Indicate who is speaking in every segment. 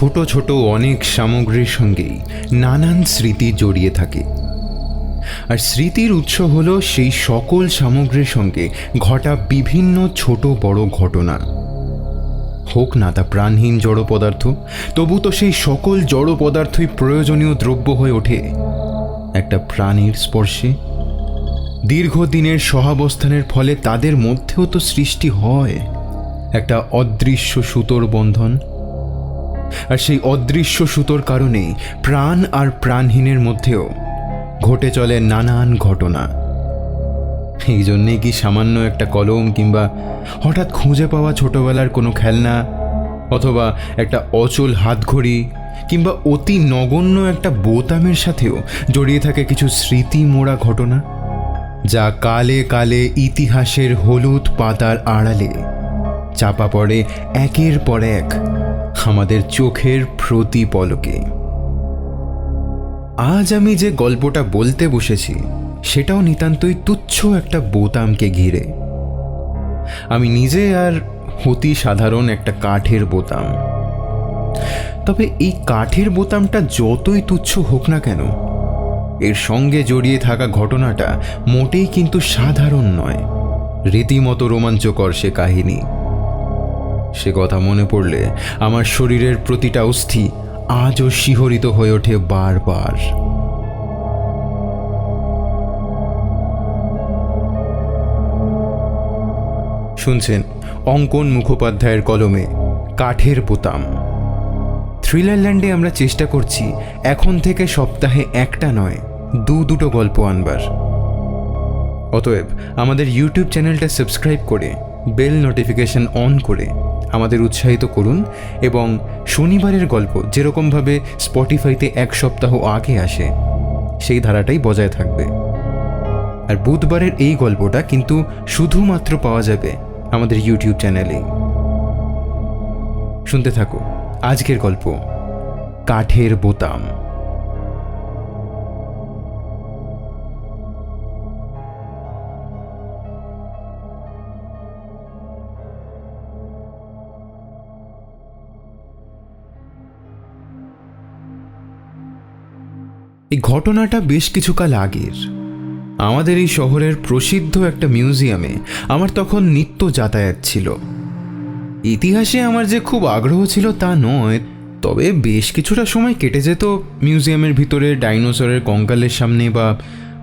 Speaker 1: ছোট ছোট অনেক সামগ্রীর সঙ্গেই নানান স্মৃতি জড়িয়ে থাকে, আর স্মৃতির উৎস হল সেই সকল সামগ্রীর সঙ্গে ঘটা বিভিন্ন ছোট বড় ঘটনা। হোক না তা প্রাণহীন জড় পদার্থ, তবু তো সেই সকল জড় পদার্থই প্রয়োজনীয় দ্রব্য হয়ে ওঠে একটা প্রাণীর স্পর্শে। দীর্ঘদিনের সহাবস্থানের ফলে তাদের মধ্যেও তো সৃষ্টি হয় একটা অদৃশ্য সুতোর বন্ধন, আর সেই অদৃশ্য সুতোর কারণেই প্রাণ আর প্রাণহীনের মধ্যেও ঘটে চলে নানান ঘটনা। এই জন্যেই কি সামান্য একটা কলম কিংবা হঠাৎ খুঁজে পাওয়া ছোটবেলার কোনো খেলনা, অথবা একটা অচল হাতঘড়ি কিংবা অতি নগণ্য একটা বোতামের সাথেও জড়িয়ে থাকে কিছু স্মৃতি মোড়া ঘটনা, যা কালে কালে ইতিহাসের হলুদ পাতার আড়ালে চাপা পড়ে একের পর এক আমাদের চোখের প্রতিপলকে। আজ আমি যে গল্পটা বলতে বসেছি সেটাও নিতান্তই তুচ্ছ একটা বোতামকে ঘিরে। আমি নিজে আর অতি সাধারণ একটা কাঠের বোতাম। তবে এই কাঠের বোতামটা যতই তুচ্ছ হোক না কেন, এর সঙ্গে জড়িয়ে থাকা ঘটনাটা মোটেই কিন্তু সাধারণ নয়, রীতিমতো রোমাঞ্চকর সে কাহিনী। সে কথা মনে পড়লে আমার শরীরের প্রতিটা অস্থি আজও শিহরিত হয়ে ওঠে বারবার। শুনছেন অঙ্কন মুখোপাধ্যায়ের কলমে কাঠের বোতাম। থ্রিলারল্যান্ডে আমরা চেষ্টা করছি এখন থেকে সপ্তাহে একটা নয়, দুটো গল্প আনবার। অতএব আমাদের ইউটিউব চ্যানেলটা সাবস্ক্রাইব করে বেল নোটিফিকেশন অন করে আমাদের উৎসাহিত করুন, এবং শনিবারের গল্প যেরকমভাবে স্পটিফাইতে এক সপ্তাহ আগে আসে সেই ধারাটাই বজায় থাকবে। আর বুধবারের এই গল্পটা কিন্তু শুধুমাত্র পাওয়া যাবে আমাদের ইউটিউব চ্যানেলেই। শুনতে থাকো আজকের গল্প কাঠের বোতাম। এই ঘটনাটা বেশ কিছুকাল আগের। আমাদের এই শহরের প্রসিদ্ধ একটা মিউজিয়ামে আমার তখন নিত্য যাতায়াত ছিল। ইতিহাসে আমার যে খুব আগ্রহ ছিল তা নয়, তবে বেশ কিছুটা সময় কেটে যেত মিউজিয়ামের ভিতরে ডাইনোসরের কঙ্কালের সামনে বা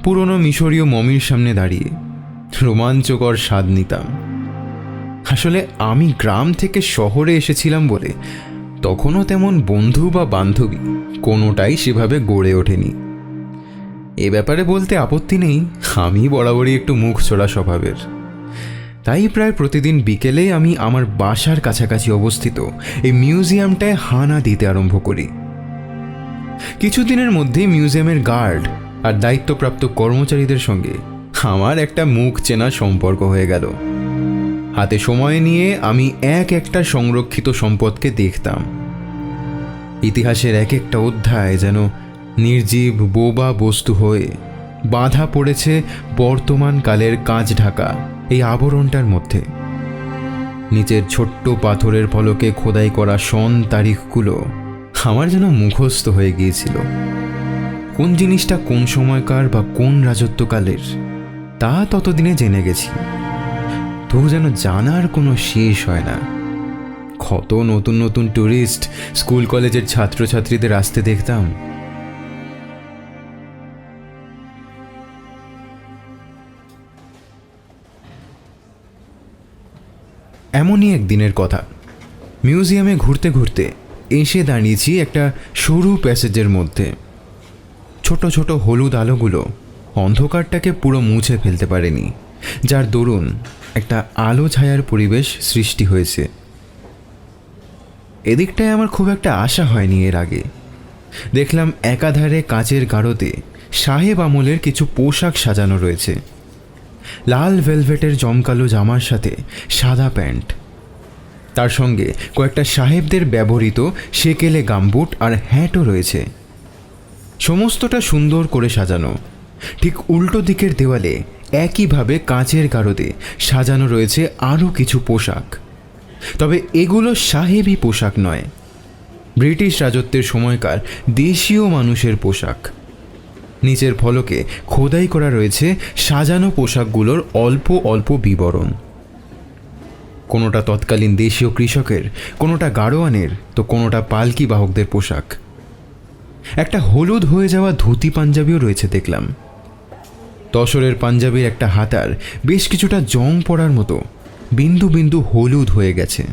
Speaker 1: পুরনো মিশরীয় মমির সামনে দাঁড়িয়ে রোমাঞ্চকর স্বাদ নিতাম। আসলে আমি গ্রাম থেকে শহরে এসেছিলাম বলে তখনও তেমন বন্ধু বা বান্ধবী কোনোটাই সেভাবে গড়ে ওঠেনি। এ ব্যাপারে বলতে আপত্তি নেই, আমি বরাবরই একটু মুখ চোরা স্বভাবের। তাই প্রায় প্রতিদিন বিকেলে আমি আমার বাসার কাছাকাছি অবস্থিত এই মিউজিয়ামটায় হানা দিতে আরম্ভ করি। কিছুদিনের মধ্যে মিউজিয়ামের গার্ড আর দায়িত্বপ্রাপ্ত কর্মচারীদের সঙ্গে আমার একটা মুখ চেনা সম্পর্ক হয়ে গেল। হাতে সময় নিয়ে আমি এক একটা সংরক্ষিত সম্পদকে দেখতাম। ইতিহাসের এক একটা অধ্যায় যেন নির্জীব বোবা বস্তু হয়ে বাঁধা পড়েছে বর্তমান কালের কাঁচ ঢাকা এই আবরণটার মধ্যে। নিচের ছোট্ট পাথরের ফলকে খোদাই করা সন তারিখগুলো আমার যেন মুখস্থ হয়ে গিয়েছিল। কোন জিনিসটা কোন সময়কার বা কোন রাজত্বকালের তা ততদিনে জেনে গেছি, তবু যেন জানার কোনো শেষ হয় না। কত নতুন নতুন ট্যুরিস্ট স্কুল কলেজের ছাত্রছাত্রীদের আসতে দেখতাম। এমনই একদিনের কথা, মিউজিয়ামে ঘুরতে ঘুরতে এসে দাঁড়িয়েছি একটা সরু প্যাসেজের মধ্যে। ছোট ছোট হলুদ আলোগুলো অন্ধকারটাকে পুরো মুছে ফেলতে পারেনি, যার দরুন একটা আলো ছায়ার পরিবেশ সৃষ্টি হয়েছে। এদিকটায় আমার খুব একটা আশা হয়নি এর আগে। দেখলাম একাধারে কাচের গাড়োতে সাহেব আমলের কিছু পোশাক সাজানো রয়েছে। লাল ভেলভেটের জমকালো জামার সাথে সাদা প্যান্ট, তার সঙ্গে কয়েকটা সাহেবদের ব্যবহৃত সেকেলে গামবুট আর হ্যাটও রয়েছে। সমস্তটা সুন্দর করে সাজানো। ঠিক উল্টো দিকের দেওয়ালে একইভাবে কাঁচের গাড়োতে সাজানো রয়েছে আরও কিছু পোশাক, তবে এগুলো সাহেবি পোশাক নয়। ব্রিটিশ রাজত্বের সময়কার দেশীয় মানুষের পোশাক। নিচের ফলকে খোদাই করা রয়েছে সাজানো পোশাকগুলোর অল্প অল্প বিবরণ। কোনোটা তৎকালীন দেশীয় কৃষকের, কোনোটা গাড়োয়ানের, তো কোনোটা পালকি বাহকদের পোশাক। একটা হলুদ হয়ে যাওয়া ধুতি পাঞ্জাবিও রয়েছে দেখলাম। তসরের পাঞ্জাবির একটা হাতার বেশ কিছুটা জং পড়ার মতো বিন্দু বিন্দু হলুদ হয়ে গেছে।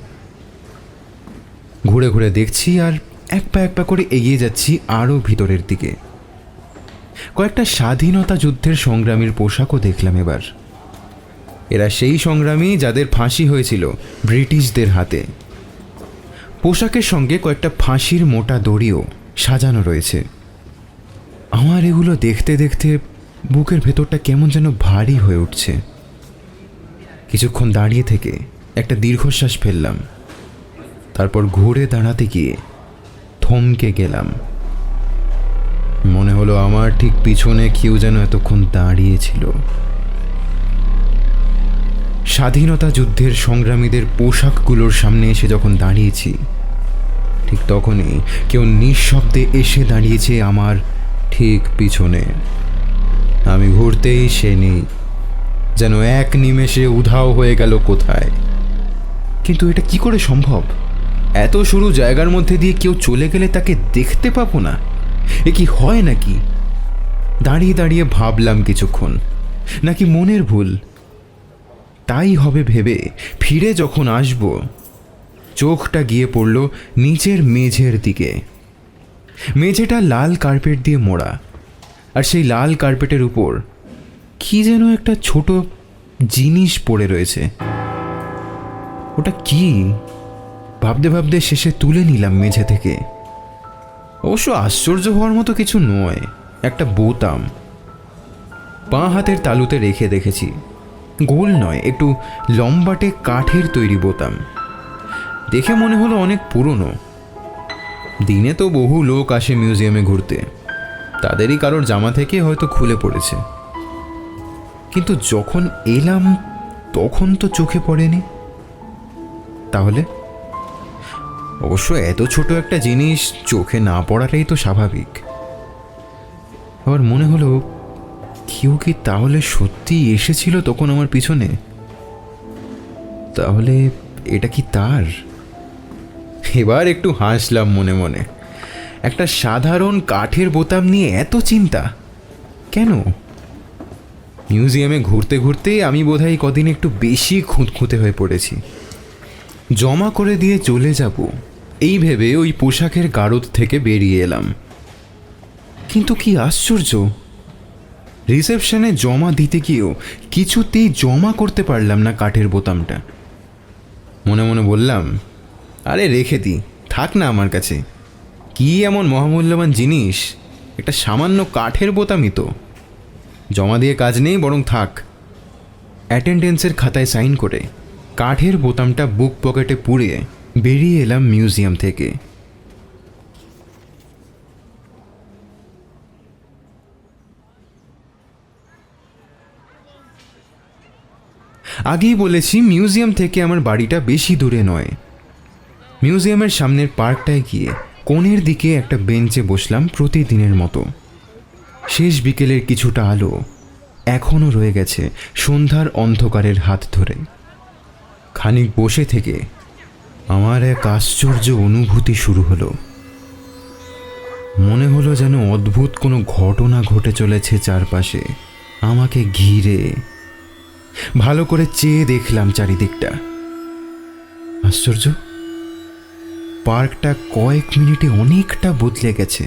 Speaker 1: ঘুরে ঘুরে দেখছি আর এক পা করে এগিয়ে যাচ্ছি আরও ভিতরের দিকে। কয়েকটা স্বাধীনতা যুদ্ধের সংগ্রামীর পোশাকও দেখলাম এবার। এরা সেই সংগ্রামী যাদের ফাঁসি হয়েছিল ব্রিটিশদের হাতে। পোশাকের সঙ্গে কয়েকটা ফাঁসির মোটা দড়িও সাজানো রয়েছে। আমার এগুলো দেখতে দেখতে বুকের ভেতরটা কেমন যেন ভারী হয়ে উঠছে। কিছুক্ষণ দাঁড়িয়ে থেকে একটা দীর্ঘশ্বাস ফেললাম, তারপর ঘুরে দাঁড়াতে গিয়ে থমকে গেলাম। মনে হলো আমার ঠিক পিছনে কেউ যেন এতক্ষণ দাঁড়িয়েছিল। স্বাধীনতা যুদ্ধের সংগ্রামীদের পোশাকগুলোর সামনে এসে যখন দাঁড়িয়েছি, ঠিক তখনই কেউ নিঃশব্দে এসে দাঁড়িয়েছে আমার ঠিক পিছনে। আমি ঘুরতেই সে নেই, যেন এক নিমেষে উধাও হয়ে গেল কোথায়। কিন্তু এটা কি করে সম্ভব? এত সরু জায়গার মধ্যে দিয়ে কেউ চলে গেলে তাকে দেখতে পাবো না? এ কি হয় নাকি? দাঁড়িয়ে দাঁড়িয়ে ভাবলাম কিছুক্ষণ, নাকি মনের ভুল। তাই হবে ভেবে ফিরে যখন আসব, চোখটা গিয়ে পড়ল নিচের মেঝের দিকে। মেঝেটা লাল কার্পেট দিয়ে মোড়া, আর সেই লাল কার্পেটের উপর কি যেন একটা ছোট জিনিস পড়ে রয়েছে। ওটা কি ভাবতে ভাবতে শেষে তুলে নিলাম মেঝে থেকে। অবশ্য আশ্চর্য হওয়ার মতো কিছু নয়, একটা বোতাম। বাঁ হাতের তালুতে রেখে দেখেছি। গোল নয়, একটু লম্বাটে কাঠের তৈরি বোতাম। দেখে মনে হলো অনেক পুরনো। দিনে তো বহু লোক আসে মিউজিয়ামে ঘুরতে, তাদেরই কারোর জামা থেকে হয়তো খুলে পড়েছে। কিন্তু যখন এলাম তখন তো চোখে পড়েনি। তাহলে অবশ্য এত ছোট একটা জিনিস চোখে না পড়াটাই তো স্বাভাবিক। আবার মনে হলো কেউ কি তাহলে সত্যি এসেছিল তখন আমার পিছনে? তাহলে এটা কি তার? এবার একটু হাসলাম মনে মনে। একটা সাধারণ কাঠের বোতাম নিয়ে এত চিন্তা কেন? মিউজিয়ামে ঘুরতে ঘুরতে আমি বোধহয় কদিন একটু বেশি খুঁতখুঁতে হয়ে পড়েছি। জমা করে দিয়ে চলে যাব এই ভেবে ওই পোশাকের গারদ থেকে বেরিয়ে এলাম। কিন্তু কি আশ্চর্য, রিসেপশনে জমা দিতে গিয়েও কিছুতেই জমা করতে পারলাম না কাঠের বোতামটা। মনে মনে বললাম, আরে রেখে দিই, থাক না আমার কাছে। কি এমন মহামূল্যবান জিনিস, একটা সামান্য কাঠের বোতামই তো। জমা দিয়ে কাজ নেই, বরং থাক। অ্যাটেন্ডেন্সের খাতায় সাইন করে কাঠের বোতামটা বুক পকেটে পুড়িয়ে বেরিয়ে এলাম মিউজিয়াম থেকে। আগেই বলেছি মিউজিয়াম থেকে আমার বাড়িটা বেশি দূরে নয়। মিউজিয়ামের সামনের পার্কটায় গিয়ে কোণের দিকে একটা বেঞ্চে বসলাম প্রতিদিনের মতো। শেষ বিকেলের কিছুটা আলো এখনও রয়ে গেছে সন্ধ্যার অন্ধকারের হাত ধরে। খানিক বসে থেকে আমার এক আশ্চর্য অনুভূতি শুরু হলো। মনে হলো যেন অদ্ভুত কোনো ঘটনা ঘটে চলেছে চারপাশে, আমাকে ঘিরে। ভালো করে চেয়ে দেখলাম চারিদিকটা। আশ্চর্য, পার্কটা কয়েক মিনিটে অনেকটা বদলে গেছে।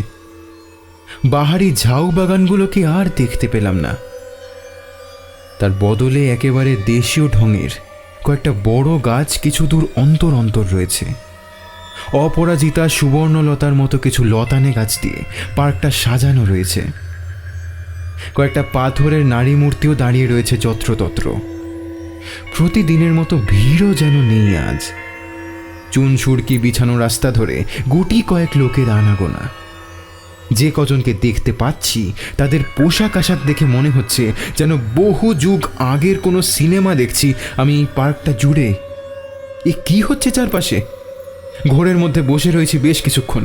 Speaker 1: বাহারি ঝাউ বাগানগুলোকে আর দেখতে পেলাম না। তার বদলে একেবারে দেশীয় ঢঙের কয়েকটা বড় গাছ কিছু দূর অন্তর অন্তর রয়েছে। অপরাজিতা সুবর্ণলতার মতো কিছু লতানে গাছ দিয়ে পার্কটা সাজানো রয়েছে। কয়েকটা পাথরের নারী মূর্তিও দাঁড়িয়ে রয়েছে যত্রতত্র। প্রতিদিনের মতো ভিড়ও যেন নেই আজ। চুন সুড়কি বিছানো রাস্তা ধরে গুটি কয়েক লোকের আনাগোনা। যে কজনকে দেখতে পাচ্ছি তাদের পোশাক আশাক দেখে মনে হচ্ছে যেন বহু যুগ আগের কোনো সিনেমা দেখছি আমি এই পার্কটা জুড়ে। এ কি হচ্ছে চারপাশে? ঘোরের মধ্যে বসে রয়েছি বেশ কিছুক্ষণ,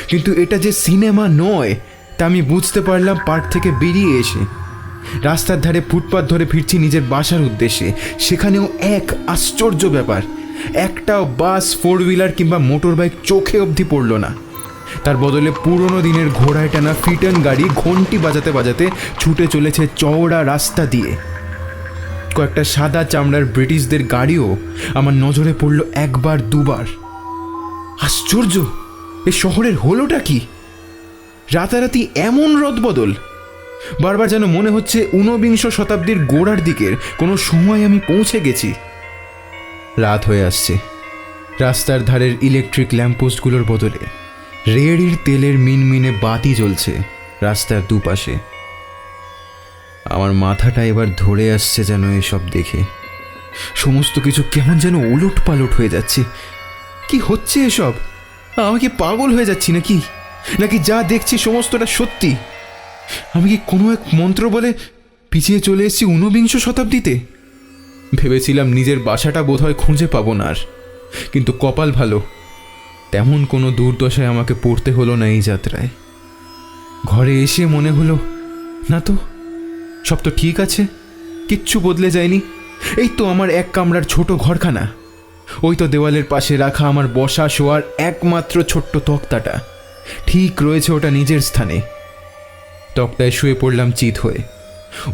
Speaker 1: কিন্তু এটা যে সিনেমা নয় তা আমি বুঝতে পারলাম পার্ক থেকে বেরিয়ে এসে। রাস্তার ধারে ফুটপাথ ধরে ফিরছি নিজের বাসার উদ্দেশ্যে। সেখানেও এক আশ্চর্য ব্যাপার, একটাও বাস, 4 হুইলার কিংবা মোটর বাইক চোখে অবধি পড়ল না। তার বদলে পুরনো দিনের ঘোড়ায় টানা ফিটন গাড়ি ঘন্টি বাজাতে বাজাতে ছুটে চলেছে চওড়া রাস্তা দিয়ে। কয়েকটা সাদা চামড়ার ব্রিটিশদের গাড়িও আমার নজরে পড়ল একবার দুবার। আশ্চর্য, এ শহরের হলোটা কি? রাতারাতি এমন রদবদল! বারবার যেন মনে হচ্ছে ঊনবিংশ শতাব্দীর গোড়ার দিকের কোনো সময় আমি পৌঁছে গেছি। রাত হয়ে আসছে। রাস্তার ধারের ইলেকট্রিক ল্যাম্পপোস্টগুলোর বদলে রেড়ির তেলের মিনমিনে বাতি জ্বলছে রাস্তার দুপাশে। আমার মাথাটা এবার ধরে আসছে যেন এসব দেখে। সমস্ত কিছু কেমন যেন ওলট পালট হয়ে যাচ্ছে। কি হচ্ছে এসব? আমি কি পাগল হয়ে যাচ্ছি নাকি? নাকি যা দেখছি সমস্তটা সত্যি? আমি কি কোনো এক মন্ত্র বলে পিছিয়ে চলে এসেছি ঊনবিংশ শতাব্দীতে? ভেবেছিলাম নিজের বাসাটা বোধহয় খুঁজে পাবো না আর, কিন্তু কপাল ভালো, তেমন কোনো দুর্দশায় আমাকে পড়তে হলো না এই যাত্রায়। ঘরে এসে মনে হলো না তো, সব তো ঠিক আছে, কিচ্ছু বদলে যায়নি। এই তো আমার এক কামরার ছোট ঘরখানা, ওই তো দেওয়ালের পাশে রাখা আমার বসা শোয়ার একমাত্র ছোট্ট তক্তাটা, ঠিক রয়েছে ওটা নিজের স্থানে। তক্তায় শুয়ে পড়লাম চিত হয়ে।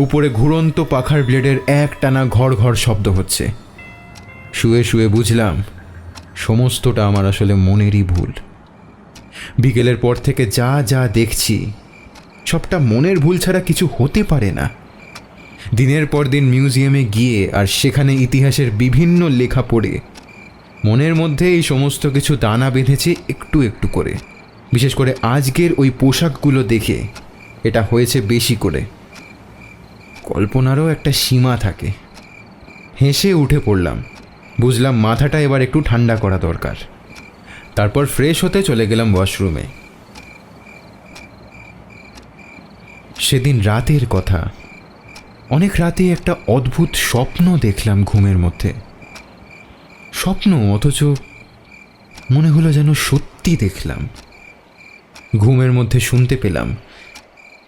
Speaker 1: উপরে ঘুরন্ত পাখার ব্লেডের এক টানা ঘর ঘর শব্দ হচ্ছে। শুয়ে শুয়ে বুঝলাম সমস্তটা আমার আসলে মনেরই ভুল। বিকেলের পর থেকে যা যা দেখছি সবটা মনের ভুল ছাড়া কিছু হতে পারে না। দিনের পর দিন মিউজিয়ামে গিয়ে আর সেখানে ইতিহাসের বিভিন্ন লেখা পড়ে মনের মধ্যে এই সমস্ত কিছু দানা বেঁধেছে একটু একটু করে। বিশেষ করে আজকের ওই পোশাকগুলো দেখে এটা হয়েছে বেশি করে। কল্পনারও একটা সীমা থাকে। হেসে উঠে পড়লাম। বুঝলাম মাথাটা এবার একটু ঠান্ডা করা দরকার। তারপর ফ্রেশ হতে চলে গেলাম ওয়াশরুমে। সেদিন রাতের কথা। অনেক রাতে একটা অদ্ভুত স্বপ্ন দেখলাম ঘুমের মধ্যে। স্বপ্ন, অথচ মনে হলো যেন সত্যি দেখলাম। ঘুমের মধ্যে শুনতে পেলাম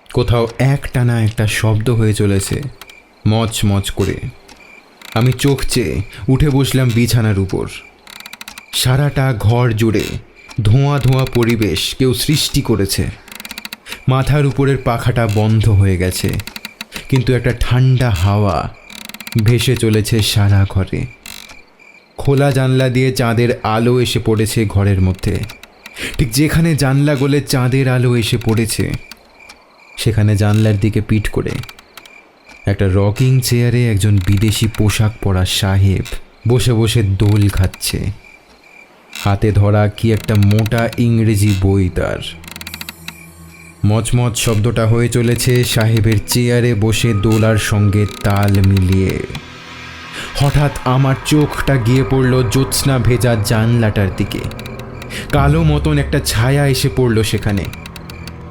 Speaker 1: কোথাও এক টানা একটা শব্দ হয়ে চলেছে মচ মচ করে। আমি চোখ চেয়ে উঠে বসলাম বিছানার উপর। সারাটা ঘর জুড়ে ধোঁয়া ধোঁয়া পরিবেশ কেউ সৃষ্টি করেছে। মাথার উপরের পাখাটা বন্ধ হয়ে গেছে, কিন্তু একটা ঠান্ডা হাওয়া ভেসে চলেছে সারা ঘরে। খোলা জানলা দিয়ে চাঁদের আলো এসে পড়েছে ঘরের মধ্যে। ঠিক যেখানে জানলা গলে চাঁদের আলো এসে পড়েছে, সেখানে জানলার দিকে পিঠ করে একটা রকিং চেয়ারে একজন বিদেশি পোশাক পরা সাহেব বসে বসে দোল খাচ্ছে। হাতে ধরা কি একটা মোটা ইংরেজি বই তার। মচমচ শব্দটা হয়ে চলেছে সাহেবের চেয়ারে বসে দোলার সঙ্গে তাল মিলিয়ে। হঠাৎ আমার চোখটা গিয়ে পড়ল জ্যোৎস্না ভেজা জানলাটার দিকে। কালো মতন একটা ছায়া এসে পড়ল সেখানে।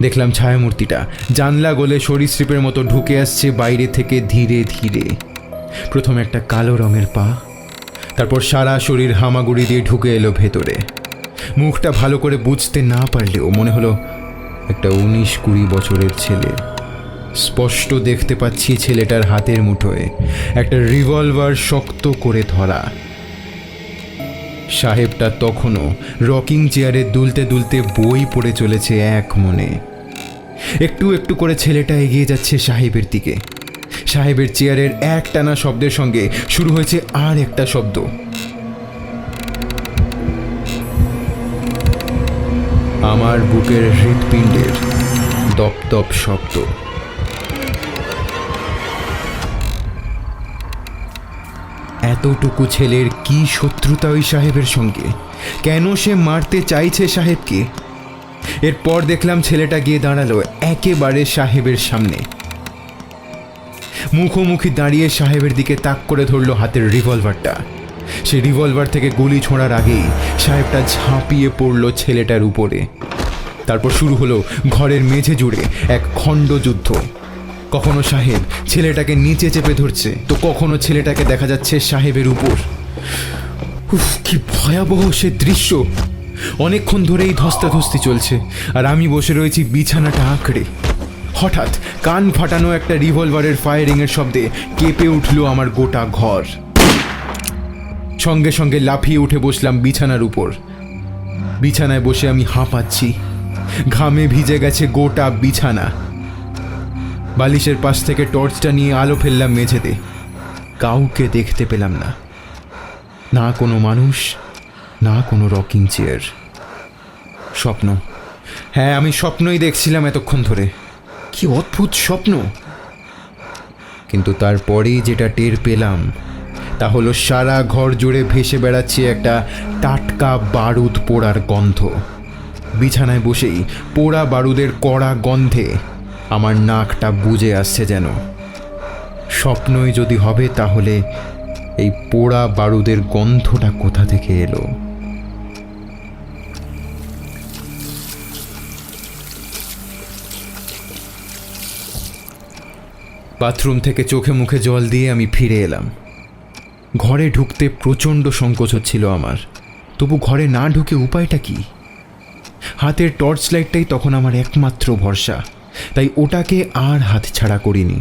Speaker 1: দেখলাম ছায়ামূর্তিটা জানলা গলে সরীসৃপের মতো ঢুকে আসছে বাইরে থেকে ধীরে ধীরে। প্রথম একটা কালো রঙের পা, তারপর সারা শরীর হামাগুড়ি দিয়ে ঢুকে এলো ভেতরে। মুখটা ভালো করে বুঝতে না পারলেও মনে হলো একটা 19-20 বছরের ছেলে। স্পষ্ট দেখতে পাচ্ছি ছেলেটার হাতের মুঠোয় একটা রিভলভার শক্ত করে ধরা। সাহেবটা তখনও রকিং চেয়ারে দুলতে দুলতে বই পড়ে চলেছে এক মনে। একটু একটু করে ছেলেটা এগিয়ে যাচ্ছে সাহেবের দিকে। সাহেবের চেয়ারের এক টানা শব্দের সঙ্গে শুরু হয়েছে আর একটা শব্দ। আমার বুকের হৃৎপিণ্ডের দপদপ শব্দ। এতটুকু ছেলের কি শত্রুতা ওই সাহেবের সঙ্গে? কেন সে মারতে চাইছে সাহেবকে? এরপর দেখলাম ছেলেটা গিয়ে দাঁড়ালো একেবারে সাহেবের সামনে। মুখোমুখি দাঁড়িয়ে সাহেবের দিকে তাক করে ধরলো হাতের রিভলভারটা। সে রিভলভার থেকে গুলি ছোঁড়ার আগেই সাহেবটা ঝাঁপিয়ে পড়ল ছেলেটার উপরে। তারপর শুরু হলো ঘরের মেঝে জুড়ে এক খণ্ডযুদ্ধ। কখনো সাহেব ছেলেটাকে নিচে চেপে ধরছে, তো কখনো ছেলেটাকে দেখা যাচ্ছে সাহেবের উপর। উফ, কি ভয়াবহ সে দৃশ্য! অনেকক্ষণ ধরেই ধস্তাধস্তি চলছে, আর আমি বসে রয়েছি বিছানাটা আঁকড়ে। হঠাৎ কান ফাটানো একটা রিভলভারের ফায়ারিংয়ের শব্দে কেঁপে উঠল আমার গোটা ঘর। সঙ্গে সঙ্গে লাফিয়ে উঠে বসলাম বিছানার উপর। বিছানায় বসে আমি হাঁপাচ্ছি, ঘামে ভিজে গেছে গোটা বিছানা। বালিশের পাশ থেকে টর্চটা নিয়ে আলো ফেললাম মেঝেতে। কাউকে দেখতে পেলাম না, না কোনো মানুষ, না কোনো রকিং চেয়ার। স্বপ্ন, হ্যাঁ আমি স্বপ্নই দেখছিলাম এতক্ষণ ধরে। কি অদ্ভুত স্বপ্ন! কিন্তু তারপরেই যেটা টের পেলাম তা হলো সারা ঘর জুড়ে ভেসে বেড়াচ্ছে একটা টাটকা বারুদ পোড়ার গন্ধ। বিছানায় বসেই পোড়া বারুদের কড়া গন্ধে আমার নাকটা বুজে আসছে যেন। স্বপ্নই যদি হবে তাহলে এই পোড়া বারুদের গন্ধটা কোথা থেকে এলো? বাথরুম থেকে চোখে মুখে জল দিয়ে আমি ফিরে এলাম। ঘরে ঢুকতে প্রচণ্ড সংকোচ হচ্ছিল আমার, তবু ঘরে না ঢুকে উপায়টা কি? হাতের টর্চ লাইটটাই তখন আমার একমাত্র ভরসা, তাই ওটাকে আর হাতছাড়া করিনি।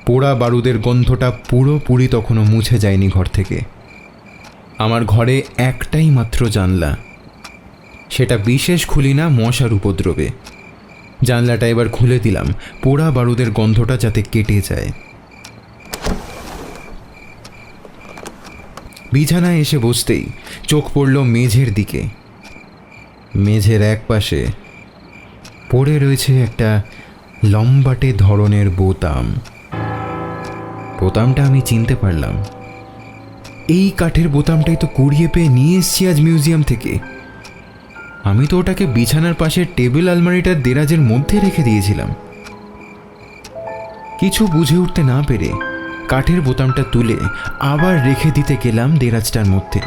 Speaker 1: পোড়া বারুদের গন্ধটা পুরোপুরি তখনও মুছে যায়নি ঘর থেকে। আমার ঘরে একটাই মাত্র জানলা, সেটা বিশেষ খুলি না মশার উপদ্রবে। জানলাটা এবার খুলে দিলাম, পোড়া বারুদের গন্ধটা যাতে কেটে যায়। বিছানায় এসে বসতেই চোখ পড়ল মেঝের দিকে। মেঝের এক পাশে পড়ে রয়েছে একটা লম্বাটে ধরনের বোতাম। বোতামটা আমি চিনতে পারলাম। এই কাঠের বোতামটাই তো কুড়িয়ে পেয়ে নিয়ে এসছি আজ মিউজিয়াম থেকে। আমি তো ওটাকে বিছানার পাশে টেবিল আলমারিটার দেরাজের মধ্যে রেখে দিয়েছিলাম। কিছু বুঝে উঠতে না পেরে কাঠের বোতামটা তুলে আবার রেখে দিতে গেলাম দেরাজটার মধ্যে।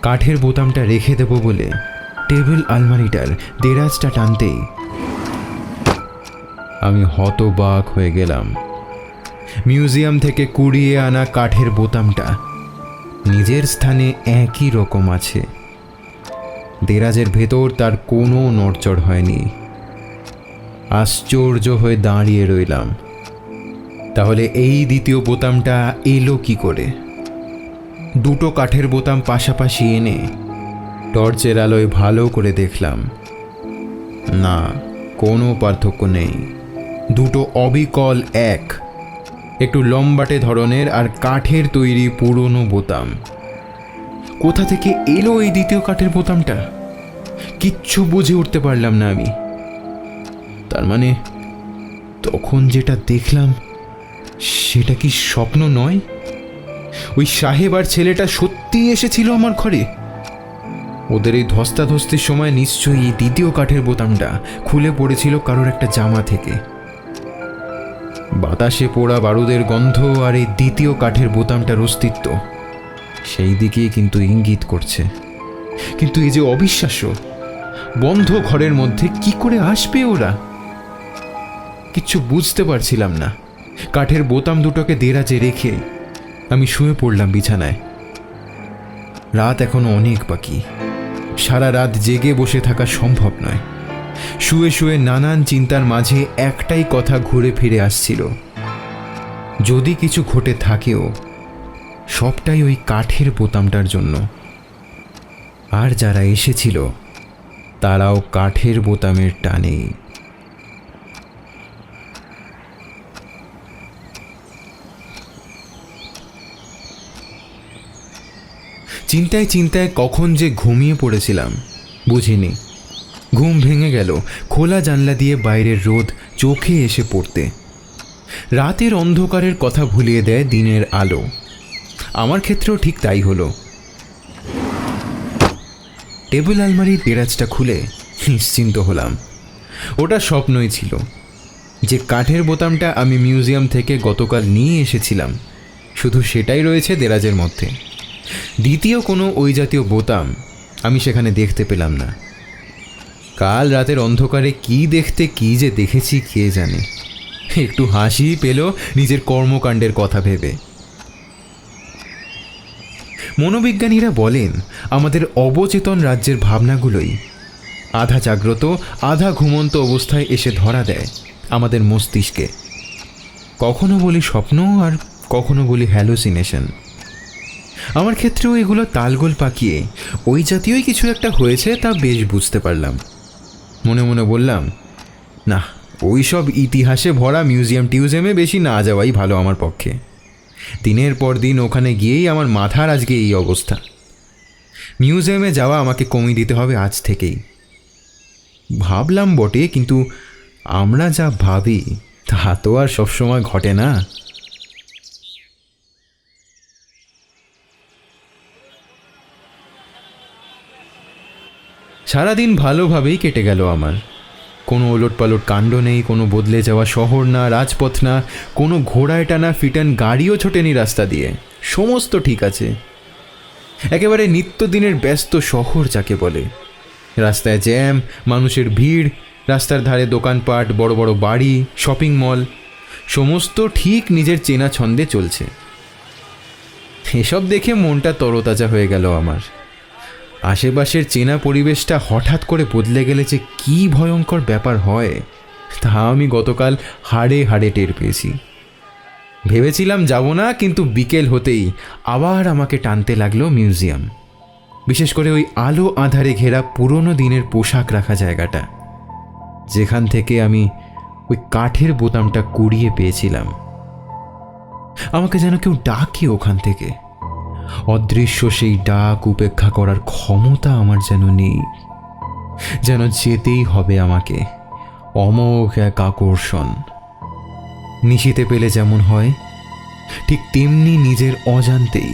Speaker 1: কাঠের বোতামটা রেখে দেব বলে টেবিল আলমারিটার দেরাজটা টানতেই আমি হতবাক হয়ে গেলাম। মিউজিয়াম থেকে কুড়িয়ে আনা কাঠের বোতামটা নিজের স্থানে একই রকম আছে। দেরাজের ভেতর তার কোনো নড়চড় হয়নি। আশ্চর্য হয়ে দাঁড়িয়ে রইলাম। তাহলে এই দ্বিতীয় বোতামটা এলো কি করে? দুটো কাঠের বোতাম পাশাপাশি এনে টর্চের আলোয় ভালো করে দেখলাম, না কোনো পার্থক্য নেই। দুটো অবিকল এক, একটু লম্বাটে ধরনের আর কাঠের তৈরি পুরনো বোতাম। কোথা থেকে এলো এই দ্বিতীয় কাঠের বোতামটা? কিচ্ছু বুঝে উঠতে পারলাম না আমি। তার মানে তখন যেটা দেখলাম সেটা কি স্বপ্ন নয়? ওই সাহেব আর ছেলেটা সত্যিই এসেছিল আমার ঘরে। ওদের এই ধস্তাধস্তির সময় নিশ্চয়ই এই দ্বিতীয় কাঠের বোতামটা খুলে পড়েছিল কারোর একটা জামা থেকে। বাতাসে পোড়া বারুদের গন্ধ আর এই দ্বিতীয় কাঠের বোতামটার অস্তিত্ব সেই দিকেই কিন্তু ইঙ্গিত করছে। কিন্তু এই যে অবিশ্বাস্য, বন্ধ ঘরের মধ্যে কি করে আসবে ওরা? কিচ্ছু বুঝতে পারছিলাম না। কাঠের বোতাম দুটোকে দেরাজে রেখে আমি শুয়ে পড়লাম বিছানায়। রাত এখনো অনেক বাকি। সারা রাত জেগে বসে থাকা সম্ভব নয়। শুয়ে শুয়ে নানান চিন্তার মাঝে একটাই কথা ঘুরে ফিরে আসছিল, যদি কিছু ঘটে থাকেও সবটাই ওই কাঠের বোতামটার জন্য। আর যারা এসেছিল তারাও কাঠের বোতামের টানেই। চিন্তায় চিন্তায় কখন যে ঘুমিয়ে পড়েছিলাম বুঝিনি। ঘুম ভেঙে গেল খোলা জানলা দিয়ে বাইরের রোদ চোখে এসে পড়তে। রাতের অন্ধকারের কথা ভুলিয়ে দেয় দিনের আলো। আমার ক্ষেত্রেও ঠিক তাই হলো। টেবিল আলমারির দেরাজটা খুলে নিশ্চিন্ত হলাম। ওটা স্বপ্নই ছিল। যে কাঠের বোতামটা আমি মিউজিয়াম থেকে গতকাল নিয়ে এসেছিলাম শুধু সেটাই রয়েছে দেরাজের মধ্যে। দ্বিতীয় কোনো ওই জাতীয় বোতাম আমি সেখানে দেখতে পেলাম না। কাল রাতের অন্ধকারে কি দেখতে কি যে দেখেছি কে জানে। একটু হাসি পেল নিজের কর্মকাণ্ডের কথা ভেবে। মনোবিজ্ঞানীরা বলেন আমাদের অবচেতন রাজ্যের ভাবনাগুলোই আধা জাগ্রত আধা ঘুমন্ত অবস্থায় এসে ধরা দেয় আমাদের মস্তিষ্কে। কখনো বলি স্বপ্ন, আর কখনো বলি হ্যালুসিনেশন। আমার ক্ষেত্রেও এগুলো তালগোল পাকিয়ে ওই জাতীয়ই কিছু একটা হয়েছে তা বেশ বুঝতে পারলাম। মনে মনে বললাম, না, ওই সব ইতিহাসে ভরা মিউজিয়াম টিউজিয়ামে বেশি না যাওয়াই ভালো আমার পক্ষে। দিনের পর দিন ওখানে গিয়েই আমার মাথার আজকে এই অবস্থা। মিউজিয়ামে যাওয়া আমাকে কমিয়ে দিতে হবে আজ থেকেই। ভাবলাম বটে, কিন্তু আমরা যা ভাবি তা তো আর সবসময় ঘটে না। সারাদিন ভালোভাবেই কেটে গেল আমার। কোনো ওলটপালট কাণ্ড নেই, কোনো বদলে যাওয়া শহর না, রাজপথ না, কোনো ঘোড়ায় টানা ফিটান গাড়িও ছোটেনি রাস্তা দিয়ে। সমস্ত ঠিক আছে। একেবারে নিত্যদিনের ব্যস্ত শহর যাকে বলে। রাস্তায় জ্যাম, মানুষের ভিড়, রাস্তার ধারে দোকানপাট, বড় বড় বাড়ি, শপিং মল, সমস্ত ঠিক নিজের চেনা ছন্দে চলছে। এসব দেখে মনটা তরতাজা হয়ে গেল আমার। আশেপাশের চেনা পরিবেশটা হঠাৎ করে বদলে গেলে যে কী ভয়ঙ্কর ব্যাপার হয় তা আমি গতকাল হাড়ে হাড়ে টের পেয়েছি। ভেবেছিলাম যাব না, কিন্তু বিকেল হতেই আবার আমাকে টানতে লাগলো মিউজিয়াম। বিশেষ করে ওই আলো আঁধারে ঘেরা পুরনো দিনের পোশাক রাখা জায়গাটা, যেখান থেকে আমি ওই কাঠের বোতামটা কুড়িয়ে পেয়েছিলাম। আমাকে যেন কেউ ডাকে ওখান থেকে। অদৃশ্য সেই ডাক উপেক্ষা করার ক্ষমতা আমার যেন নেই। যেন যেতেই হবে আমাকে। অমোঘ এক আকর্ষণ। নিশিতে পেলে যেমন হয়, ঠিক তেমনি নিজের অজান্তেই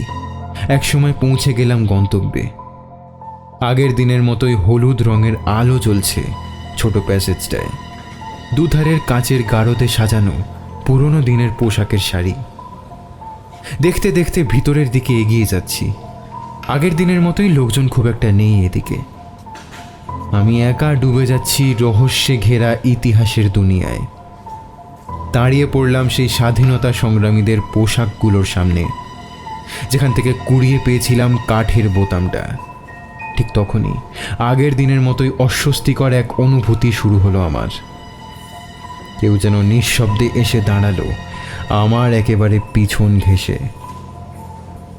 Speaker 1: একসময় পৌঁছে গেলাম গন্তব্যে। আগের দিনের মতোই হলুদ রঙের আলো জ্বলছে ছোট প্যাসেজটায়। দুধারের কাচের গারদে সাজানো পুরনো দিনের পোশাকের শাড়ি। দেখতে দেখতে ভিতরের দিকে এগিয়ে যাচ্ছি। আগের দিনের মতোই লোকজন খুব একটা নেই এদিকে। আমি একা ডুবে যাচ্ছি রহস্যে ঘেরা ইতিহাসের দুনিয়ায়। দাঁড়িয়ে পড়লাম সেই স্বাধীনতা সংগ্রামীদের পোশাকগুলোর সামনে, যেখান থেকে কুড়িয়ে পেয়েছিলাম কাঠের বোতামটা। ঠিক তখনই আগের দিনের মতোই অস্বস্তিকর এক অনুভূতি শুরু হলো আমার। কেউ যেন নিঃশব্দে এসে দাঁড়ালো আমার একেবারে পিছন ঘেঁষে।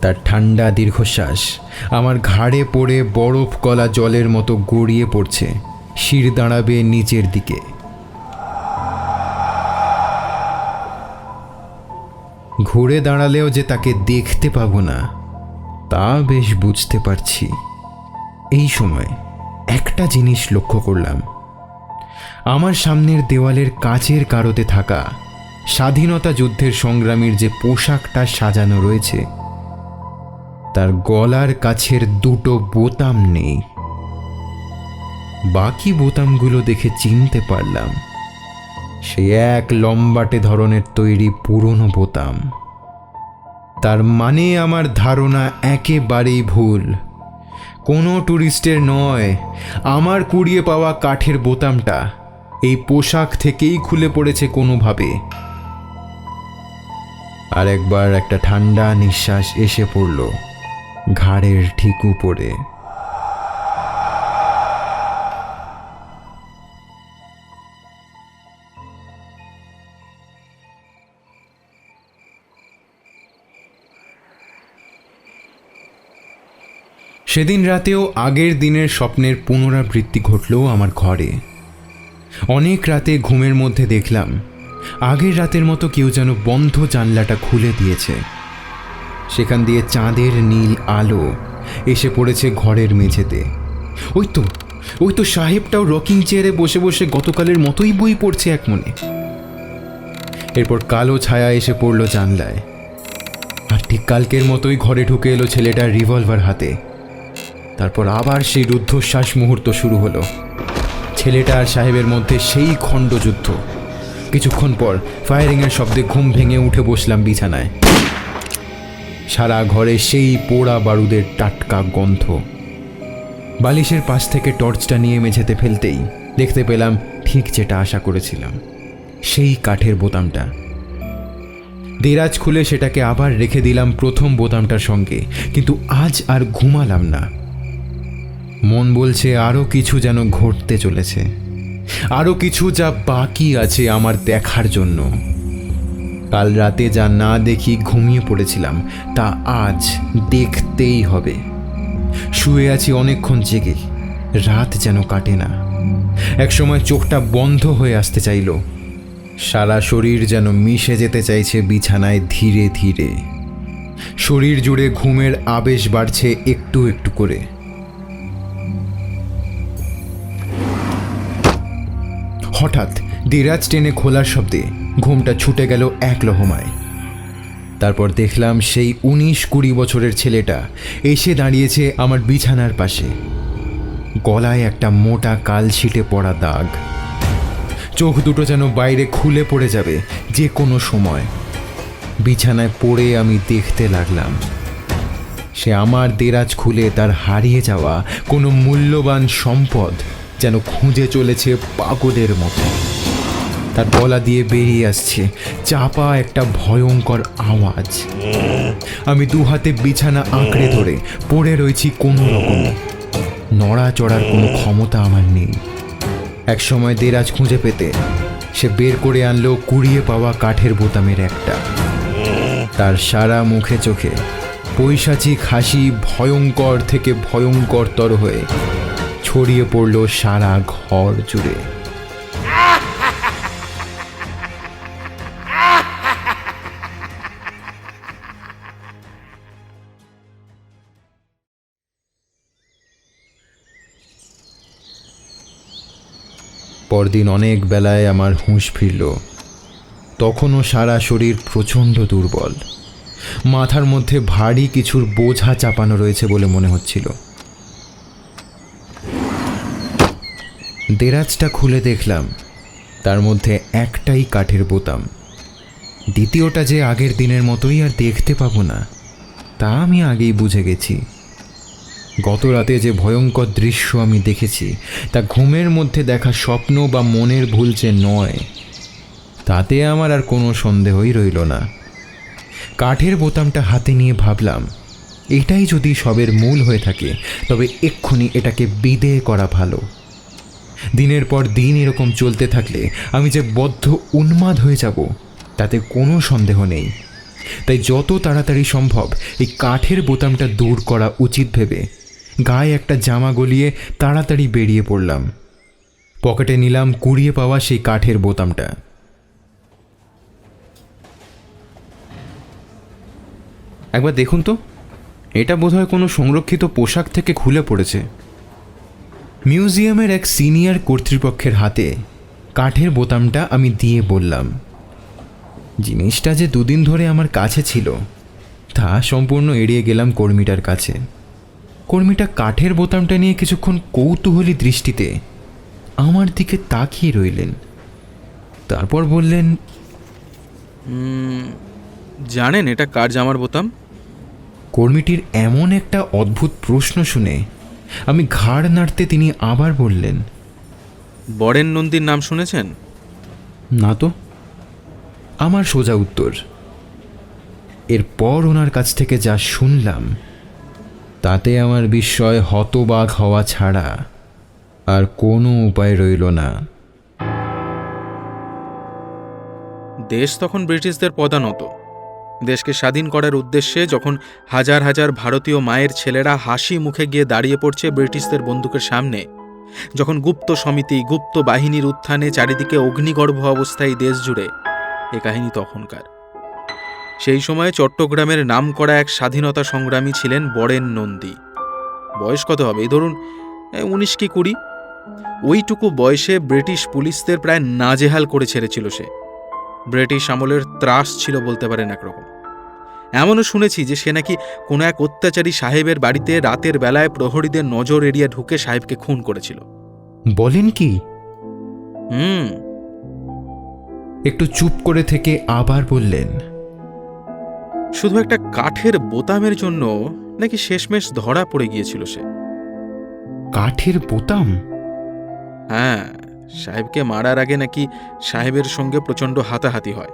Speaker 1: তার ঠান্ডা দীর্ঘশ্বাস আমার ঘাড়ে পড়ে বরফ গলা জলের মতো গড়িয়ে পড়ছে, শির দাঁড়াবে নিচের দিকে। ঘুরে দাঁড়ালেও যে তাকে দেখতে পাবো না তা বেশ বুঝতে পারছি। এই সময় একটা জিনিস লক্ষ্য করলাম। আমার সামনের দেওয়ালের কাচের গারদে থাকা স্বাধীনতা যুদ্ধের সংগ্রামীর যে পোশাকটা সাজানো রয়েছে, তার গলার কাছের দুটো বোতাম নেই। বাকি বোতামগুলো দেখে চিনতে পারলাম সে এক লম্বাটে ধরনের তৈরি পুরনো বোতাম। তার মানে আমার ধারণা একেবারেই ভুল। কোনো ট্যুরিস্টের নয়, আমার কুড়িয়ে পাওয়া কাঠের বোতামটা এই পোশাক থেকেই খুলে পড়েছে কোনোভাবে। আর একবার একটা ঠান্ডা নিঃশ্বাস এসে পড়ল ঘাড়ের ঠিক উপরে। সেদিন রাতেও আগের দিনের স্বপ্নের পুনরাবৃত্তি ঘটল আমার ঘরে। অনেক রাতে ঘুমের মধ্যে দেখলাম আগের রাতের মতো কেউ যেন বন্ধ জানলাটা খুলে দিয়েছে। সেখান দিয়ে চাঁদের নীল আলো এসে পড়েছে ঘরের মেঝেতে। ওই তো সাহেবটাও রকিং চেয়ারে বসে বসে গতকালের মতোই বই পড়ছে এক মনে। এরপর কালো ছায়া এসে পড়ল জানলায়, আর ঠিক কালকের মতোই ঘরে ঢুকে এলো ছেলেটার রিভলভার হাতে। তারপর আবার সেই রুদ্ধশ্বাস মুহূর্ত শুরু হলো। ছেলেটা আর সাহেবের মধ্যে সেই খণ্ডযুদ্ধ। কিছুক্ষণ পর ফায়ারিংয়ের শব্দে ঘুম ভেঙে উঠে বসলাম বিছানায়। সারা ঘরে সেই পোড়া বারুদের টাটকা গন্ধ। বালিশের পাশ থেকে টর্চটা নিয়ে মেঝেতে ফেলতেই দেখতে পেলাম ঠিক যেটা আশা করেছিলাম, সেই কাঠের বোতামটা। দেরাজ খুলে সেটাকে আবার রেখে দিলাম প্রথম বোতামটার সঙ্গে, কিন্তু আজ আর ঘুমালাম না। মন বলছে আরও কিছু যেন ঘটতে চলেছে, আরও কিছু যা বাকি আছে আমার দেখার জন্য। কাল রাতে যা না দেখি ঘুমিয়ে পড়েছিলাম তা আজ দেখতেই হবে। শুয়ে আছি অনেকক্ষণ জেগে, রাত যেন কাটে না। একসময় চোখটা বন্ধ হয়ে আসতে চাইল, সারা শরীর যেন মিশে যেতে চাইছে বিছানায় ধীরে ধীরে। শরীর জুড়ে ঘুমের আবেশ বাড়ছে একটু একটু করে। হঠাৎ দেরাজ টেনে খোলার শব্দে ঘুমটা ছুটে গেল এক লহমায়। তারপর দেখলাম সেই 19-20 বছরের ছেলেটা এসে দাঁড়িয়েছে আমার বিছানার পাশে। গলায় একটা মোটা কালছিটে পড়া দাগ, চোখ দুটো যেন বাইরে খুলে পড়ে যাবে যে কোনো সময়। বিছানায় পড়ে আমি দেখতে লাগলাম সে আমার দেরাজ খুলে তার হারিয়ে যাওয়া কোনো মূল্যবান সম্পদ যেন খুঁজে চলেছে পাগলের মতো। তার গলা দিয়ে বেরিয়ে আসছে চাপা একটা ভয়ঙ্কর আওয়াজ। আমি দু হাতে বিছানা আঁকড়ে ধরে পড়ে রয়েছি কোনো রকমে। নড়াচড়ার কোনো ক্ষমতা আমার নেই। এক সময় দেরাজ খুঁজে পেতে সে বের করে আনলো কুড়িয়ে পাওয়া কাঠের বোতামের একটা। তার সারা মুখে চোখে পৈশাচিক হাসি ভয়ঙ্কর থেকে ভয়ঙ্করতর হয়ে ছড়িয়ে পড়ল সারা ঘর জুড়ে। পরদিন অনেক বেলায় আমার হুঁশ ফিরল। তখনও সারা শরীর প্রচণ্ড দুর্বল, মাথার মধ্যে ভারী কিছুর বোঝা চাপানো রয়েছে বলে মনে হচ্ছিল। দেরাজটা খুলে দেখলাম তার মধ্যে একটাই কাঠের বোতাম। দ্বিতীয়টা যে আগের দিনের মতোই আর দেখতে পাবো না তা আমি আগেই বুঝে গেছি। গত রাতে যে ভয়ঙ্কর দৃশ্য আমি দেখেছি তা ঘুমের মধ্যে দেখা স্বপ্ন বা মনের ভুল যে নয় তাতে আমার আর কোনো সন্দেহই রইল না। কাঠের বোতামটা হাতে নিয়ে ভাবলাম এটাই যদি সবের মূল হয়ে থাকে তবে এক্ষুনি এটাকে বিদেয় করা ভালো। দিনের পর দিন এরকম চলতে থাকলে আমি যে বদ্ধ উন্মাদ হয়ে যাব তাতে কোনো সন্দেহ নেই। তাই যত তাড়াতাড়ি সম্ভব এই কাঠের বোতামটা দূর করা উচিত ভেবে গায়ে একটা জামা গলিয়ে তাড়াতাড়ি বেরিয়ে পড়লাম। পকেটে নিলাম কুড়িয়ে পাওয়া সেই কাঠের বোতামটা। একবার দেখুন তো, এটা বোধহয় কোনো সংরক্ষিত পোশাক থেকে খুলে পড়েছে। মিউজিয়ামের এক সিনিয়র কর্তৃপক্ষের হাতে কাঠের বোতামটা আমি দিয়ে বললাম, জিনিসটা যে দুদিন ধরে আমার কাছে ছিল তা সম্পূর্ণ এড়িয়ে গেলাম কর্মীটার কাছে। কর্মীটা কাঠের বোতামটা নিয়ে কিছুক্ষণ কৌতূহলী দৃষ্টিতে আমার দিকে তাকিয়ে রইলেন। তারপর বললেন,
Speaker 2: জানেন এটা কার জামার বোতাম?
Speaker 1: কর্মীটির এমন একটা অদ্ভুত প্রশ্ন শুনে আমি ঘাড় নাড়তে তিনি আবার বললেন,
Speaker 2: বরেন নন্দীর নাম শুনেছেন?
Speaker 1: না তো। আমার সোজা উত্তর। এরপর ওনার কাছ থেকে যা শুনলাম তাতে আমার বিস্ময় হতবাক হওয়া ছাড়া আর কোনো উপায় রইল না।
Speaker 2: দেশ তখন ব্রিটিশদের পদানত। দেশকে স্বাধীন করার উদ্দেশ্যে যখন হাজার হাজার ভারতীয় মায়ের ছেলেরা হাসি মুখে গিয়ে দাঁড়িয়ে পড়ছে ব্রিটিশদের বন্দুকের সামনে, যখন গুপ্ত সমিতি গুপ্ত বাহিনীর উত্থানে চারিদিকে অগ্নিগর্ভ অবস্থায় দেশ জুড়ে, এ কাহিনী তখনকার। সেই সময় চট্টগ্রামের নামকরা এক স্বাধীনতা সংগ্রামী ছিলেন বরেন নন্দী। বয়স কত হবে, এই ধরুন 19 কি 20। ওইটুকু বয়সে ব্রিটিশ পুলিশদের প্রায় নাজেহাল করে ছেড়েছিল সে। ব্রিটিশ আমলের ত্রাস ছিল বলতে পারেন একরকম। এমনও শুনেছি যে সে নাকি কোনো এক অত্যাচারী সাহেবের বাড়িতে রাতের বেলায় প্রহরীদের নজর এড়িয়ে ঢুকে সাহেবকে খুন করেছিল।
Speaker 1: বলেন কি?
Speaker 2: হুম।
Speaker 1: একটু চুপ করে থেকে আবার বললেন,
Speaker 2: শুধু একটা কাঠের বোতামের জন্য নাকি শেষমেশ ধরা পড়ে গিয়েছিল সে।
Speaker 1: কাঠের বোতাম?
Speaker 2: হ্যাঁ, সাহেবকে মারার আগে নাকি সাহেবের সঙ্গে প্রচণ্ড হাতাহাতি হয়।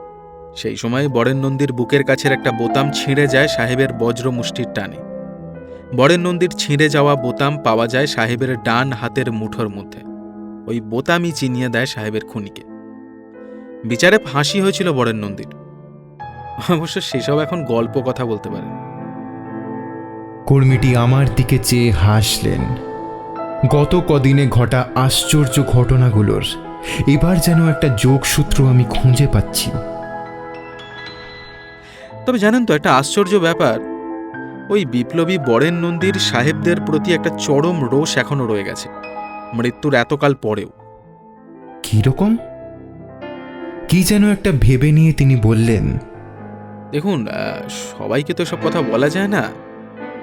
Speaker 2: সেই সময় বরেন নন্দীর বুকের কাছের একটা বোতাম ছিঁড়ে যায় সাহেবের বজ্র মুষ্টির টানে। বরেন নন্দীর ছিঁড়ে যাওয়া বোতাম পাওয়া যায় সাহেবের ডান হাতের মুঠোর মধ্যে। ওই বোতামই চিনিয়ে দেয় সাহেবের খুনিকে। বিচারে ফাঁসি হয়েছিল বরেন নন্দীর। অবশ্য সেসব এখন গল্প কথা বলতে পারে।
Speaker 1: কর্মীটি আমার দিকে চেয়ে হাসলেন। গত কদিনে ঘটা আশ্চর্য ঘটনাগুলোর এবার যেন একটা যোগসূত্র আমি খুঁজে পাচ্ছি।
Speaker 2: তবে জানেন তো, একটা আশ্চর্য ব্যাপার, ওই বিপ্লবী বরেন নন্দীর সাহেবদের প্রতি একটা চরম রোষ এখনো রয়ে গেছে, মৃত্যুর এতকাল পরেও।
Speaker 1: কি রকম? কি যেন একটা ভেবে নিয়ে তিনি বললেন,
Speaker 2: দেখুন, সবাইকে তো সব কথা বলা যায় না।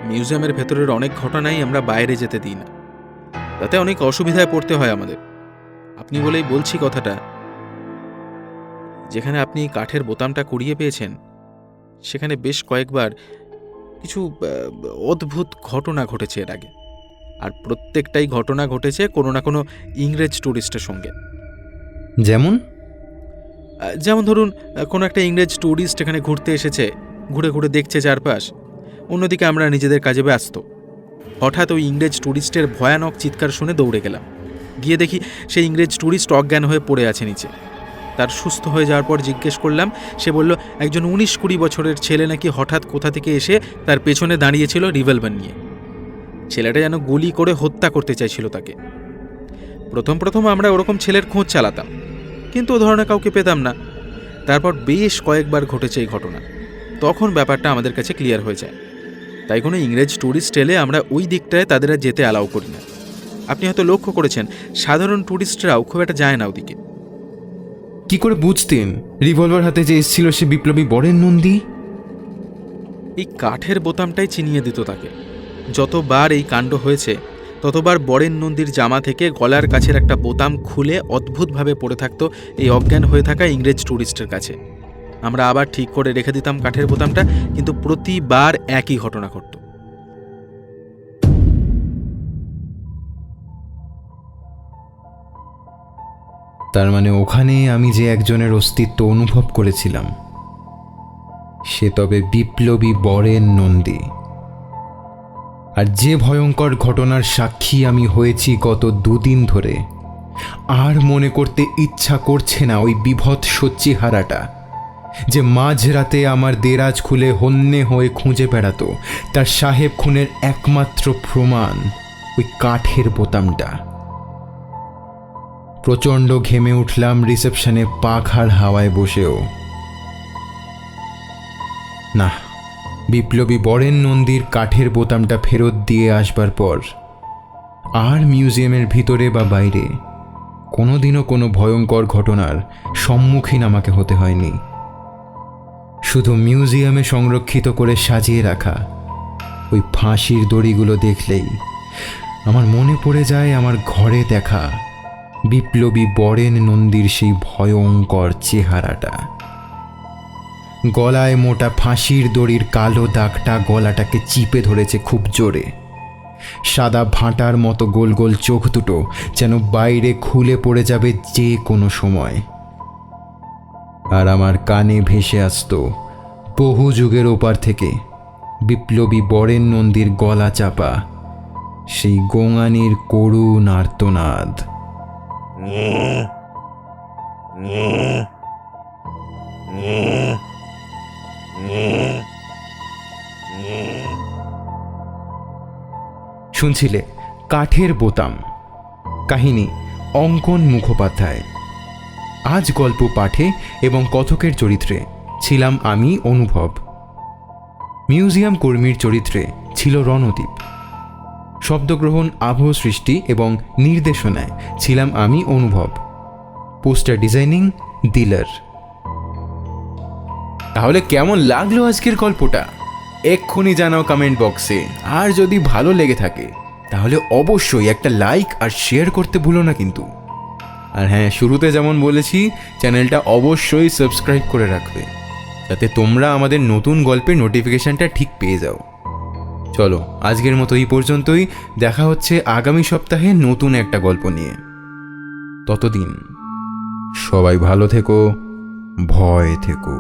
Speaker 2: মিউজিয়ামের ভেতরের অনেক ঘটনাই আমরা বাইরে যেতে দিই না, তাতে অনেক অসুবিধায় পড়তে হয় আমাদের। আপনি বলেই বলছি কথাটা। যেখানে আপনি কাঠের বোতামটা কুড়িয়ে পেয়েছেন, সেখানে বেশ কয়েকবার কিছু অদ্ভুত ঘটনা ঘটেছে এর আগে। আর প্রত্যেকটাই ঘটনা ঘটেছে কোনো না কোনো ইংরেজ ট্যুরিস্টের সঙ্গে। যেমন ধরুন, কোনো একটা ইংরেজ ট্যুরিস্ট এখানে ঘুরতে এসেছে, ঘুরে ঘুরে দেখছে চারপাশ, অন্যদিকে আমরা নিজেদের কাজে ব্যস্ত। হঠাৎ ওই ইংরেজ ট্যুরিস্টের ভয়ানক চিৎকার শুনে দৌড়ে গেলাম। গিয়ে দেখি সেই ইংরেজ ট্যুরিস্ট অজ্ঞান হয়ে পড়ে আছে নিচে। তার সুস্থ হয়ে যাওয়ার পর জিজ্ঞেস করলাম, সে বলল একজন 19-20 বছরের ছেলে নাকি হঠাৎ কোথা থেকে এসে তার পেছনে দাঁড়িয়েছিল রিভলভার নিয়ে। ছেলেটা যেন গুলি করে হত্যা করতে চাইছিল তাকে। প্রথম আমরা ওরকম ছেলের খোঁজ চালাতাম, কিন্তু ও ধরনের কাউকে পেতাম না। তারপর বেশ কয়েকবার ঘটেছে এই ঘটনা। তখন ব্যাপারটা আমাদের কাছে ক্লিয়ার হয়ে যায়। তাই কোনো ইংরেজ ট্যুরিস্ট এলে আমরা ওই দিকটায় তাদের আর যেতে অ্যালাউ করি না। আপনি হয়তো লক্ষ্য করেছেন, সাধারণ ট্যুরিস্টরাও খুব একটা যায় না ওদিকে।
Speaker 1: কি করে বুঝতেন রিভলভার হাতে যে এসেছিল সে বিপ্লবী বরেন নন্দী?
Speaker 2: এই কাঠের বোতামটাই চিনিয়ে দিত তাকে। যতবার এই কাণ্ড হয়েছে, ততবার বরেন নন্দীর জামা থেকে গলার কাছের একটা বোতাম খুলে অদ্ভুতভাবে পড়ে থাকতো এই অজ্ঞান হয়ে থাকা ইংরেজ ট্যুরিস্টের কাছে। আমরা আবার ঠিক করে রেখে দিতাম কাঠের বোতামটা, কিন্তু প্রতিবার একই ঘটনা ঘটত।
Speaker 1: তার মানে ওখানে আমি যে একজনের অস্তিত্ব অনুভব করেছিলাম, সে তবে বিপ্লবী বরেন নন্দী। আর যে ভয়ঙ্কর ঘটনার সাক্ষী আমি হয়েছি গত 2 দিন ধরে, আর মনে করতে ইচ্ছা করছে না ওই বিভৎস চেহারাটা যে মাঝরাতে আমার দেরাজ খুলে হন্যে হয়ে খুঁজে বেড়াতো তার সাহেব খুনের একমাত্র প্রমাণ ওই কাঠের বোতামটা। প্রচণ্ড ঘেমে উঠলাম রিসেপশনে পাখার হাওয়ায় বসেও। না, বিপ্লবী বরেন নন্দীর কাঠের বোতামটা ফেরত দিয়ে আসবার পর আর মিউজিয়ামের ভিতরে বা বাইরে কোনোদিনও কোনো ভয়ঙ্কর ঘটনার সম্মুখীন আমাকে হতে হয়নি। শুধু মিউজিয়ামে সংরক্ষিত করে সাজিয়ে রাখা ওই ফাঁসির দড়িগুলো দেখলেই আমার মনে পড়ে যায় আমার ঘরে দেখা বিপ্লবী বরেন নন্দীর সেই ভয়ঙ্কর চেহারাটা। গলায় মোটা ফাঁসির দড়ির কালো দাগটা গলাটাকে চিপে ধরেছে খুব জোরে। সাদা ভাঁটার মতো গোল গোল চোখ দুটো যেন বাইরে খুলে পড়ে যাবে যে কোনো সময়। আর আমার কানে ভেসে আসতো বহু যুগের ওপার থেকে বিপ্লবী বরেন নন্দীর গলা চাপা সেই গোঙানির করুণ আর্তনাদ। শুনছিলে কাঠের বোতাম, কাহিনী অঙ্কন মুখোপাধ্যায়। আজ গল্প পাঠে এবং কথকের চরিত্রে ছিলাম আমি অনুভব। মিউজিয়াম কর্মীর চরিত্রে ছিল রণদীপ। শব্দগ্রহণ, আবহ সৃষ্টি এবং নির্দেশনায় ছিলাম আমি অনুভব। Poster designing দিলার। তাহলে কেমন লাগলো আজকের গল্পটা এক্ষুনি জানাও কমেন্ট বক্সে। আর যদি ভালো লেগে থাকে তাহলে অবশ্যই একটা লাইক আর শেয়ার করতে ভুলো না কিন্তু। আর হ্যাঁ, শুরুতে যেমন বলেছি, চ্যানেলটা অবশ্যই সাবস্ক্রাইব করে রাখবে যাতে তোমরা আমাদের নতুন গল্পের নোটিফিকেশনটা ঠিক পেয়ে যাও। চলো আজকের মতো এই পর্যন্তই। দেখা হচ্ছে আগামী সপ্তাহে নতুন একটা গল্প নিয়ে। ততদিন সবাই ভালো থেকো, ভয় থেকো।